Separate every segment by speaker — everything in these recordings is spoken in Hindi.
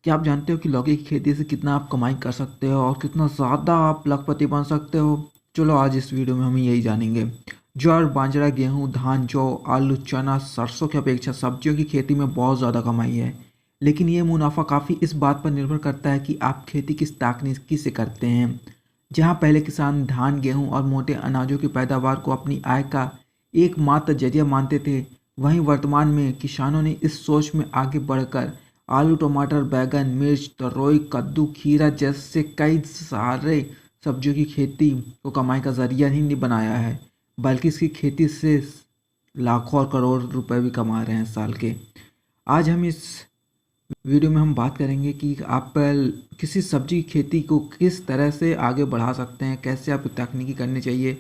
Speaker 1: क्या आप जानते हो कि लौकी की खेती से कितना आप कमाई कर सकते हो और कितना ज़्यादा आप लखपति बन सकते हो? चलो आज इस वीडियो में हम यही जानेंगे। ज्वार, बाजरा, गेहूं, धान, जौ, आलू, चना, सरसों की अपेक्षा सब्जियों की खेती में बहुत ज़्यादा कमाई है। लेकिन ये मुनाफा काफ़ी इस बात पर निर्भर करता है कि आप खेती किस तकनीकी से करते हैं। जहाँ पहले किसान धान, गेहूं और मोटे अनाजों की पैदावार को अपनी आय का एकमात्र जरिया मानते थे, वहीं वर्तमान में किसानों ने इस सोच में आगे बढ़कर आलू, टमाटर, बैंगन, मिर्च, तरोई, कद्दू, खीरा जैसे कई सारे सब्जियों की खेती को कमाई का जरिया ही नहीं बनाया है, बल्कि इसकी खेती से लाखों और करोड़ रुपए भी कमा रहे हैं साल के। आज हम इस वीडियो में हम बात करेंगे कि आप किसी सब्जी की खेती को किस तरह से आगे बढ़ा सकते हैं, कैसे आप तकनीकी करनी चाहिए।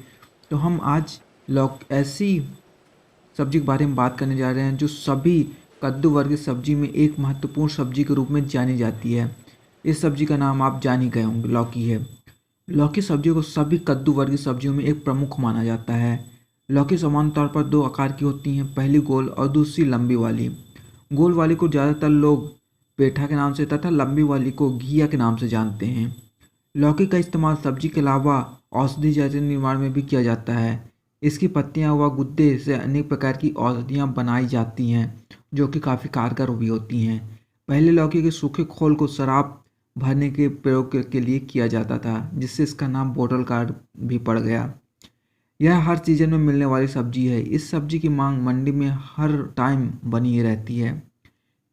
Speaker 1: तो हम आज लौक ऐसी सब्जी के बारे में बात करने जा रहे हैं जो सभी कद्दू वर्ग की सब्जी में एक महत्वपूर्ण सब्जी के रूप में जानी जाती है। इस सब्जी का नाम आप जान ही गए होंगे, लौकी है। लौकी सब्जियों को सभी कद्दू वर्ग की सब्जियों में एक प्रमुख माना जाता है। लौकी सामान्य तौर पर दो आकार की होती हैं, पहली गोल और दूसरी लंबी वाली। गोल वाली को ज़्यादातर लोग पेठा के नाम से तथा लंबी वाली को घिया के नाम से जानते हैं। लौकी का इस्तेमाल सब्जी के अलावा औषधि जैसे निर्माण में भी किया जाता है। इसकी पत्तियां व गुद्दे से अनेक प्रकार की औषधियाँ बनाई जाती हैं, जो कि काफ़ी कारगर भी होती हैं। पहले लौकी के सूखे खोल को शराब भरने के प्रयोग के लिए किया जाता था, जिससे इसका नाम बोतल गार्ड भी पड़ गया। यह हर सीजन में मिलने वाली सब्जी है। इस सब्जी की मांग मंडी में हर टाइम बनी ही रहती है।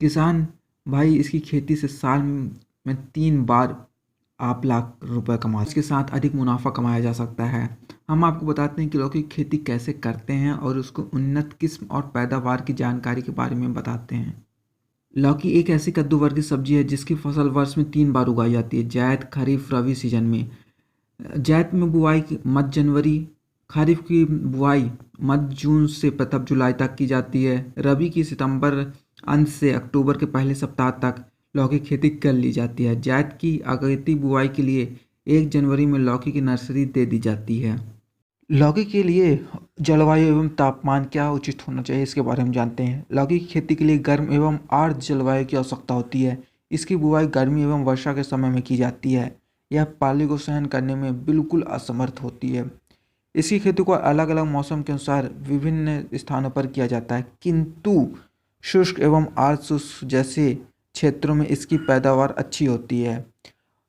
Speaker 1: किसान भाई इसकी खेती से साल में 3 बार आप लाख रुपए कमा, इसके साथ अधिक मुनाफा कमाया जा सकता है। हम आपको बताते हैं कि लौकी की खेती कैसे करते हैं और उसको उन्नत किस्म और पैदावार की जानकारी के बारे में बताते हैं। लौकी एक ऐसी कद्दू वर्ग की सब्जी है जिसकी फसल वर्ष में 3 बार उगाई जाती है, जायद, खरीफ, रबी सीजन में। जायद में बुआई मध्य जनवरी, खरीफ की बुआई मध्य जून से तब जुलाई तक की जाती है। रबी की सितंबर अंत से अक्टूबर के पहले सप्ताह तक लौकी की खेती कर ली जाती है। जायद की अगेती बुआई के लिए 1 जनवरी में लौकी की नर्सरी दे दी जाती है। लौकी के लिए जलवायु एवं तापमान क्या उचित होना चाहिए, इसके बारे में जानते हैं। लौकी की खेती के लिए गर्म एवं आर्द्र जलवायु की आवश्यकता होती है। इसकी बुवाई गर्मी एवं वर्षा के समय में की जाती है। यह पाले को सहन करने में बिल्कुल असमर्थ होती है। इसकी खेती को अलग अलग मौसम के अनुसार विभिन्न स्थानों पर किया जाता है, किंतु शुष्क एवं आर्द्र शुष्क जैसे क्षेत्रों में इसकी पैदावार अच्छी होती है।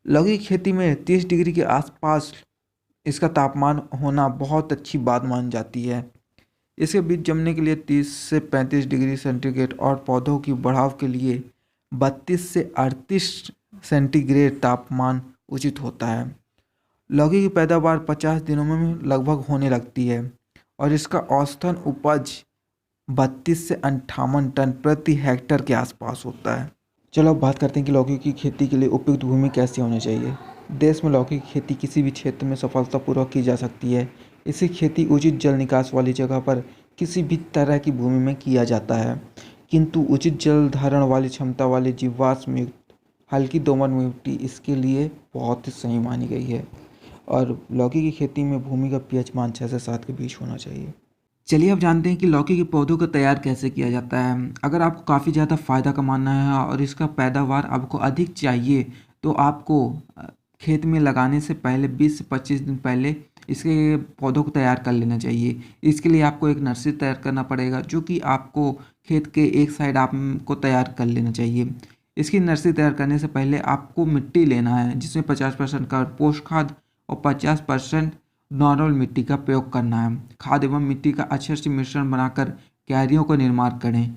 Speaker 1: लौकी की खेती में 30 डिग्री के आसपास इसका तापमान होना बहुत अच्छी बात मानी जाती है। इसके बीज जमने के लिए 30 से 35 डिग्री सेंटीग्रेड और पौधों की बढ़ाव के लिए 32 से 38 सेंटीग्रेड तापमान उचित होता है। लौकी की पैदावार 50 दिनों में लगभग होने लगती है और इसका औसतन उपज 32 से 58 टन प्रति हेक्टेयर के आसपास होता है। चलो अब बात करते हैं कि लौकी की खेती के लिए उपयुक्त भूमि कैसी होनी चाहिए। देश में लौकी की खेती किसी भी क्षेत्र में सफलतापूर्वक की जा सकती है। इसकी खेती उचित जल निकास वाली जगह पर किसी भी तरह की भूमि में किया जाता है, किंतु उचित जल धारण वाली क्षमता वाली जीवाश्म युक्त हल्की दोमट मिट्टी इसके लिए बहुत ही सही मानी गई है। और लौकी की खेती में भूमि का पीएच मान 6 से 7 के बीच होना चाहिए। चलिए अब जानते हैं कि लौकी के पौधों को तैयार कैसे किया जाता है। अगर आपको काफ़ी ज़्यादा फ़ायदा कमाना है और इसका पैदावार आपको अधिक चाहिए, तो आपको खेत में लगाने से पहले 20 से 25 दिन पहले इसके पौधों को तैयार कर लेना चाहिए। इसके लिए आपको एक नर्सरी तैयार करना पड़ेगा, जो कि आपको खेत के एक साइड आपको तैयार कर लेना चाहिए। इसकी नर्सरी तैयार करने से पहले आपको मिट्टी लेना है, जिसमें 50% कंपोस्ट खाद और 50% नॉर्मल मिट्टी का प्रयोग करना है। खाद एवं मिट्टी का अच्छे से मिश्रण बनाकर क्यारियों का निर्माण करें।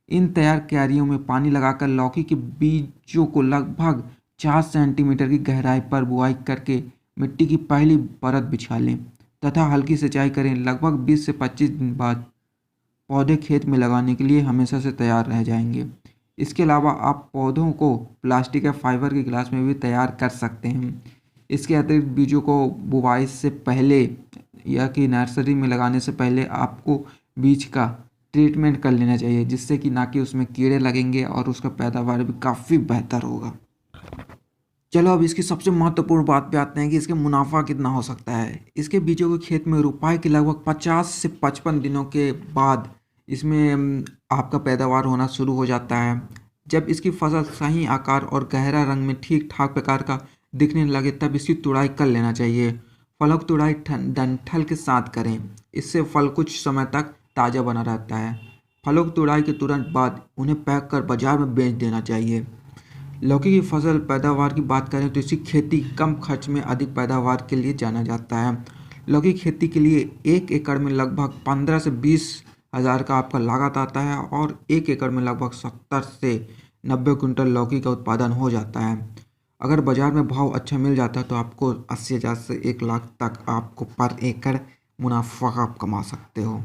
Speaker 1: इन तैयार क्यारियों में पानी लगाकर लौकी के बीजों को लगभग 4 सेंटीमीटर की गहराई पर बुआई करके मिट्टी की पहली परत बिछा लें तथा हल्की सिंचाई करें। लगभग 20 से 25 दिन बाद पौधे खेत में लगाने के लिए हमेशा से तैयार रह जाएंगे। इसके अलावा आप पौधों को प्लास्टिक या फाइबर के गिलास में भी तैयार कर सकते हैं। इसके अतिरिक्त बीजों को बुवाई से पहले या कि नर्सरी में लगाने से पहले आपको बीज का ट्रीटमेंट कर लेना चाहिए, जिससे कि ना कि उसमें कीड़े लगेंगे और उसका पैदावार भी काफ़ी बेहतर होगा। चलो अब इसकी सबसे महत्वपूर्ण बात पे आते हैं कि इसके मुनाफा कितना हो सकता है। इसके बीजों को खेत में रुपाई के लगभग 50 से 55 दिनों के बाद इसमें आपका पैदावार होना शुरू हो जाता है। जब इसकी फसल सही आकार और गहरा रंग में ठीक ठाक प्रकार का दिखने लगे तब इसकी तुड़ाई कर लेना चाहिए। फलों की तुड़ाई डंठल के साथ करें, इससे फल कुछ समय तक ताज़ा बना रहता है। फलों की तुड़ाई के तुरंत बाद उन्हें पैक कर बाजार में बेच देना चाहिए। लौकी की फसल पैदावार की बात करें तो इसकी खेती कम खर्च में अधिक पैदावार के लिए जाना जाता है। लौकी की खेती के लिए 1 एकड़ में लगभग 15 से 20 हज़ार का आपका लागत आता है और 1 एकड़ में लगभग 70 से 90 कुंटल लौकी का उत्पादन हो जाता है। अगर बाजार में भाव अच्छा मिल जाता है तो आपको 80,000 से 1 लाख तक आपको पर एकड़ मुनाफा आप कमा सकते हो।